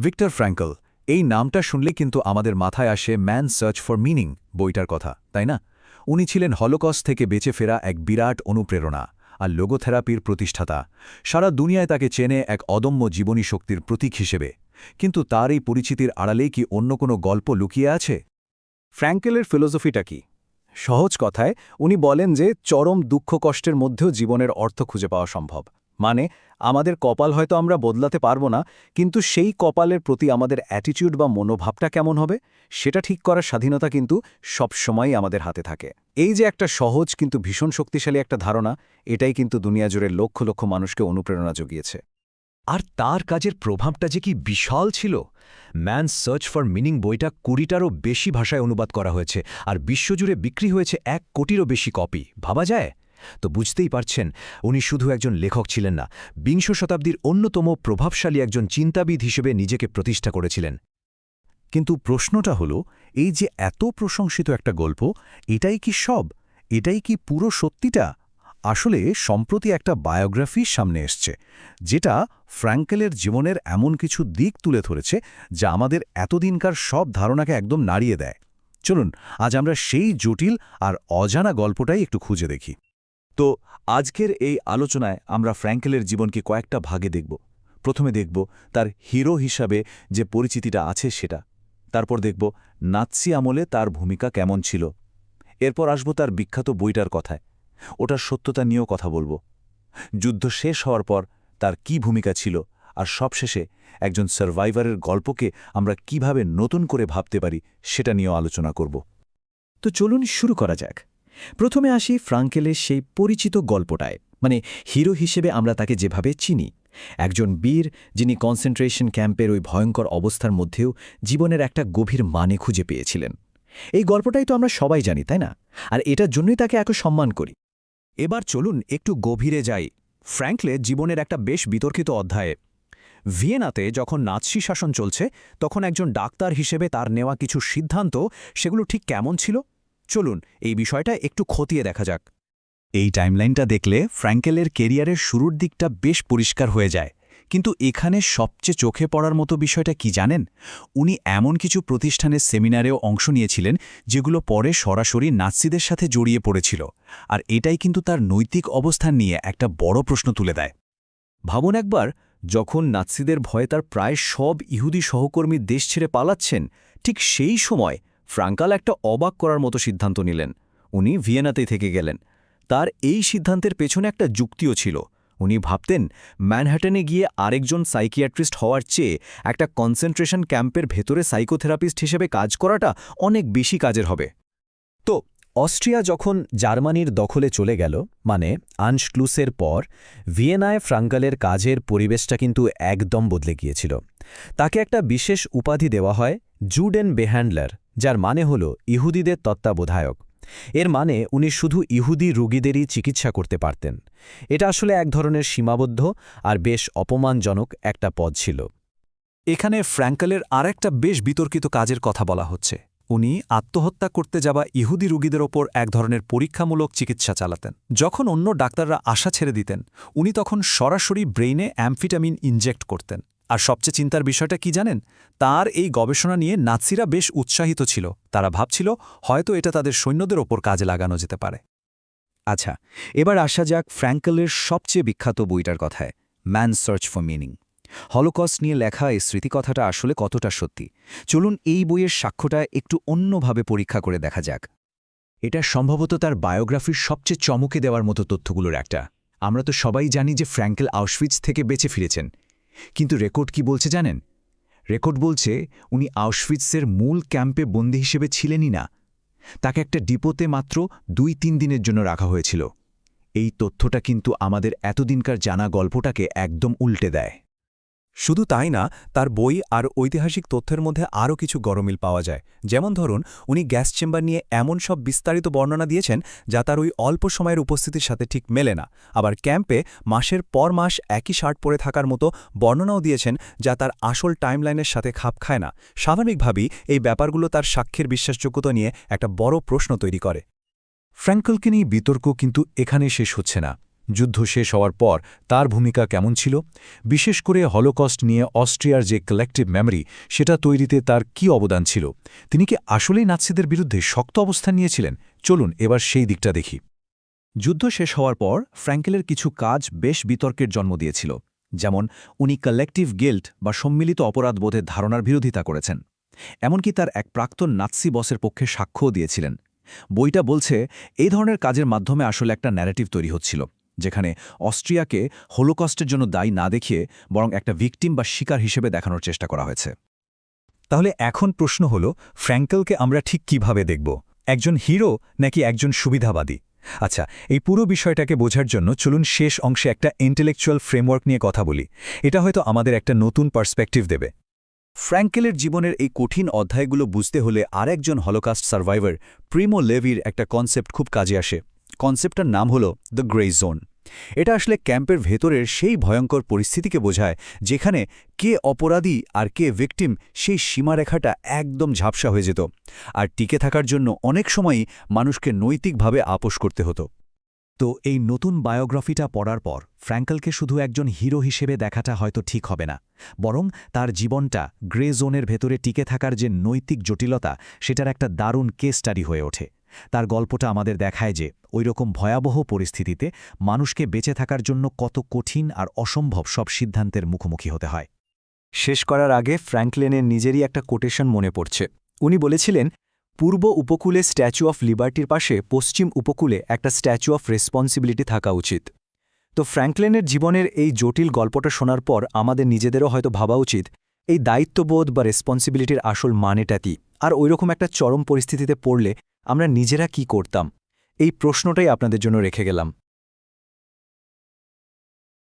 Victor Frankl, এই নামটা শুনলে কিন্তু আমাদের মাথায় আসে ম্যান সার্চ ফর মিনিং বইটার কথা, তাই না? উনি ছিলেন হলোকস্ট থেকে বেঁচে ফেরা এক বিরাট অনুপ্রেরণা আর লোগোথেরাপির প্রতিষ্ঠাতা। সারা দুনিয়ায় তাকে চেনে এক অদম্য জীবনী শক্তির প্রতীক হিসেবে। কিন্তু তার এই পরিচিতির আড়ালেই কি অন্য কোনো গল্প লুকিয়ে আছে? ফ্র্যাঙ্কেলের ফিলোসফিটা কি? সহজ কথায় উনি বলেন যে চরম দুঃখ কষ্টের মধ্যেও জীবনের অর্থ খুঁজে পাওয়া সম্ভব। মানে আমাদের কপাল হয়তো আমরা বদলাতে পারবো না, কিন্তু সেই কপালের প্রতি আমাদের অ্যাটিটিউড বা মনোভাবটা কেমন হবে সেটা ঠিক করার স্বাধীনতা কিন্তু সবসময়ই আমাদের হাতে থাকে। এই যে একটা সহজ কিন্তু ভীষণ শক্তিশালী একটা ধারণা, এটাই কিন্তু দুনিয়া জুড়ে লক্ষ লক্ষ মানুষকে অনুপ্রেরণা জুগিয়েছে। আর তার কাজের প্রভাবটা যে কি বিশাল ছিল। ম্যান সার্চ ফর মিনিং বইটা ২০টারও বেশি ভাষায় অনুবাদ করা হয়েছে আর বিশ্বজুড়ে বিক্রি হয়েছে ১ কোটিরও বেশি কপি। ভাবা যায়? তো বুঝতেই পারছেন, উনি শুধু একজন লেখক ছিলেন না, বিংশ শতাব্দীর অন্যতম প্রভাবশালী একজন চিন্তাবিদ হিসেবে নিজেকে প্রতিষ্ঠা করেছিলেন। কিন্তু প্রশ্নটা হলো, এই যে এত প্রশংসিত একটা গল্প, এটাই কি সব? এটাই কি পুরো সত্যিটা? আসলে সম্প্রতি একটা বায়োগ্রাফি সামনে এসছে, যেটা ফ্র্যাঙ্কেলের জীবনের এমন কিছু দিক তুলে ধরেছে যা আমাদের এতদিনকার সব ধারণাকে একদম নাড়িয়ে দেয়। চলুন আজ আমরা সেই জটিল আর অজানা গল্পটাই একটু খুঁজে দেখি। তো আজকের এই আলোচনায় আমরা ফ্র্যাঙ্কেলের জীবনকে কয়েকটা ভাগে দেখব। প্রথমে দেখব তার হিরো হিসাবে যে পরিচিতিটা আছে সেটা। তারপর দেখব নাৎসি আমলে তার ভূমিকা কেমন ছিল। এরপর আসব তার বিখ্যাত বইটার কথায়, ওটার সত্যতা নিয়েও কথা বলব। যুদ্ধ শেষ হওয়ার পর তার কি ভূমিকা ছিল, আর সবশেষে একজন সার্ভাইভারের গল্পকে আমরা কিভাবে নতুন করে ভাবতে পারি সেটা নিয়েও আলোচনা করব। তো চলুন শুরু করা যাক। প্রথমে আসি ফ্রাঙ্কেলের সেই পরিচিত গল্পটায়, মানে হিরো হিসেবে আমরা তাকে যেভাবে চিনি। একজন বীর যিনি কনসেন্ট্রেশন ক্যাম্পের ওই ভয়ঙ্কর অবস্থার মধ্যেও জীবনের একটা গভীর মানে খুঁজে পেয়েছিলেন। এই গল্পটাই তো আমরা সবাই জানি, তাই না? আর এটার জন্যই তাকে এত সম্মান করি। এবার চলুন একটু গভীরে যাই ফ্র্যাঙ্কলের জীবনের একটা বেশ বিতর্কিত অধ্যায়ে। ভিয়েনাতে যখন নাৎসি শাসন চলছে, তখন একজন ডাক্তার হিসেবে তার নেওয়া কিছু সিদ্ধান্ত, সেগুলো ঠিক কেমন ছিল? চলুন এই বিষয়টা একটু খতিয়ে দেখা যাক। এই টাইমলাইনটা দেখলে ফ্র্যাঙ্কেলের কেরিয়ারের শুরুর দিকটা বেশ পরিষ্কার হয়ে যায়। কিন্তু এখানে সবচেয়ে চোখে পড়ার মতো বিষয়টা কি জানেন? উনি এমন কিছু প্রতিষ্ঠানের সেমিনারেও অংশ নিয়েছিলেন যেগুলো পরে সরাসরি নাৎসিদের সাথে জড়িয়ে পড়েছিল। আর এটাই কিন্তু তার নৈতিক অবস্থান নিয়ে একটা বড় প্রশ্ন তুলে দেয়। ভাবুন একবার, যখন নাৎসিদের ভয়ে তার প্রায় সব ইহুদি সহকর্মী দেশ ছেড়ে পালাচ্ছেন, ঠিক সেই সময় ফ্রাঙ্কাল একটা অবাক করার মতো সিদ্ধান্ত নিলেন। উনি ভিয়েনাতেই থেকে গেলেন। তার এই সিদ্ধান্তের পেছনে একটা যুক্তিও ছিল। উনি ভাবতেন ম্যানহাটনে গিয়ে আরেকজন সাইকিয়াট্রিস্ট হওয়ার চেয়ে একটা কনসেন্ট্রেশন ক্যাম্পের ভেতরে সাইকোথেরাপিস্ট হিসেবে কাজ করাটা অনেক বেশি কাজের হবে। তো অস্ট্রিয়া যখন জার্মানির দখলে চলে গেল, মানে আনশক্লুসের পর, ভিয়েনায় ফ্রাঙ্কালের কাজের পরিবেশটা কিন্তু একদম বদলে গিয়েছিল। তাকে একটা বিশেষ উপাধি দেওয়া হয়, জুডেন বেহ্যান্ডলার, যার মানে হল ইহুদিদের তত্ত্বাবধায়ক। এর মানে উনি শুধু ইহুদি রোগীদেরই চিকিৎসা করতে পারতেন। এটা আসলে এক ধরনের সীমাবদ্ধ আর বেশ অপমানজনক একটা পদ ছিল। এখানে ফ্র্যাঙ্কেলের আরেকটা বেশ বিতর্কিত কাজের কথা বলা হচ্ছে। উনি আত্মহত্যা করতে যাওয়া ইহুদি রোগীদের ওপর এক ধরনের পরীক্ষামূলক চিকিৎসা চালাতেন। যখন অন্য ডাক্তাররা আশা ছেড়ে দিতেন, উনি তখন সরাসরি ব্রেইনে অ্যাম্ফিটামিন ইনজেক্ট করতেন। আর সবচেয়ে চিন্তার বিষয়টা কি জানেন? তার এই গবেষণা নিয়ে নাৎসিরা বেশ উৎসাহিত ছিল। তারা ভাবছিল হয়তো এটা তাদের সৈন্যদের ওপর কাজে লাগানো যেতে পারে। আচ্ছা, এবার আসা যাক ফ্র্যাঙ্কেলের সবচেয়ে বিখ্যাত বইটার কথায়, man search for meaning. Holocaust নিয়ে লেখা এই স্মৃতিকথাটা আসলে কতটা সত্যি, চলুন এই বইয়ের সাক্ষ্যটা একটু অন্যভাবে পরীক্ষা করে দেখা যাক। এটা সম্ভবত তার বায়োগ্রাফির সবচেয়ে চমকে দেওয়ার মতো তথ্যগুলোর একটা। আমরা তো সবাই জানি যে ফ্র্যাঙ্কেল আউশভিটস থেকে বেঁচে ফিরেছেন, কিন্তু রেকর্ড কি বলছে জানেন? রেকর্ড বলছে উনি আউশভিটসের মূল ক্যাম্পে বন্দী হিসেবে ছিলেনই না। তাকে একটা ডিপোতে মাত্র ২-৩ দিনের জন্য রাখা হয়েছিল। এই তথ্যটা কিন্তু আমাদের এতদিনকার জানা গল্পটাকে একদম উল্টে দেয়। শুধু তাই না, তার বই আর ঐতিহাসিক তথ্যের মধ্যে আরও কিছু গরমিল পাওয়া যায়। যেমন ধরুন, উনি গ্যাস চেম্বার নিয়ে এমন সব বিস্তারিত বর্ণনা দিয়েছেন যা তার ওই অল্প সময়ের উপস্থিতির সাথে ঠিক মেলে না। আবার ক্যাম্পে মাসের পর মাস একই শার্ট পরে থাকার মতো বর্ণনাও দিয়েছেন যা তার আসল টাইমলাইনের সাথে খাপ খায় না। স্বাভাবিকভাবেই এই ব্যাপারগুলো তার সাক্ষ্যের বিশ্বাসযোগ্যতা নিয়ে একটা বড় প্রশ্ন তৈরি করে। ফ্র্যাঙ্কেলকে নিয়ে বিতর্ক কিন্তু এখানে শেষ হচ্ছে না। যুদ্ধ শেষ হওয়ার পর তার ভূমিকা কেমন ছিল, বিশেষ করে হলোকস্ট নিয়ে অস্ট্রিয়ার যে কালেকটিভ মেমরি সেটা তৈরিতে তার কি অবদান ছিল, তিনি কি আসলেই নাৎসিদের বিরুদ্ধে শক্ত অবস্থান নিয়েছিলেন? চলুন এবার সেই দিকটা দেখি। যুদ্ধ শেষ হওয়ার পর ফ্র্যাঙ্কেলের কিছু কাজ বেশ বিতর্কের জন্ম দিয়েছিল। যেমন উনি কালেকটিভ গিল্ট বা সম্মিলিত অপরাধবোধের ধারণার বিরোধিতা করেছেন। এমনকি তার এক প্রাক্তন নাৎসি বসের পক্ষে সাক্ষ্যও দিয়েছিলেন। বইটা বলছে এই ধরনের কাজের মাধ্যমে আসলে একটা ন্যারেটিভ তৈরি হচ্ছিল, যেখানে অস্ট্রিয়াকে হোলোকস্টের জন্য দায়ী না দেখিয়ে বরং একটা ভিকটিম বা শিকার হিসেবে দেখানোর চেষ্টা করা হয়েছে। তাহলে এখন প্রশ্ন হল, ফ্র্যাঙ্কেলকে আমরা ঠিক কিভাবে দেখব? একজন হিরো নাকি একজন সুবিধাবাদী? আচ্ছা, এই পুরো বিষয়টাকে বোঝার জন্য চলুন শেষ অংশে একটা ইন্টেলেকচুয়াল ফ্রেমওয়ার্ক নিয়ে কথা বলি। এটা হয়তো আমাদের একটা নতুন পার্সপেক্টিভ দেবে। ফ্র্যাঙ্কেলের জীবনের এই কঠিন অধ্যায়গুলো বুঝতে হলে আরেকজন হলোকাস্ট সার্ভাইভার প্রিমো লেভির একটা কনসেপ্ট খুব কাজে আসে। কনসেপ্টটার নাম হলো দ্য গ্রে জোন। এটা আসলে ক্যাম্পের ভেতরের সেই ভয়ঙ্কর পরিস্থিতিকে বোঝায় যেখানে কে অপরাধী আর কে ভিকটিম সেই সীমারেখাটা একদম ঝাপসা হয়ে যেত, আর টিকে থাকার জন্য অনেক সময়ই মানুষকে নৈতিকভাবে আপোস করতে হতো। তো এই নতুন বায়োগ্রাফিটা পড়ার পর ফ্র্যাঙ্কেলকে শুধু একজন হিরো হিসেবে দেখাটা হয়তো ঠিক হবে না, বরং তার জীবনটা গ্রে জোনের ভেতরে টিকে থাকার যে নৈতিক জটিলতা, সেটার একটা দারুণ কেস স্টাডি হয়ে ওঠে। তার গল্পটা আমাদের দেখায় যে ওইরকম ভয়াবহ পরিস্থিতিতে মানুষকে বেঁচে থাকার জন্য কত কঠিন আর অসম্ভব সব সিদ্ধান্তের মুখোমুখি হতে হয়। শেষ করার আগে ফ্র্যাঙ্কলিনের নিজেরই একটা কোটেশন মনে পড়ছে। উনি বলেছিলেন, পূর্ব উপকূলে স্ট্যাচু অফ লিবার্টির পাশে পশ্চিম উপকূলে একটা স্ট্যাচু অফ রেসপন্সিবিলিটি থাকা উচিত। তো ফ্র্যাঙ্কলিনের জীবনের এই জটিল গল্পটা শোনার পর আমাদের নিজেদেরও হয়তো ভাবা উচিত এই দায়িত্ববোধ বা রেসপন্সিবিলিটির আসল মানেটা কী, আর ওইরকম একটা চরম পরিস্থিতিতে পড়লে আমরা নিজেরা কি করতাম। এই প্রশ্নটাই আপনাদের জন্য রেখে গেলাম।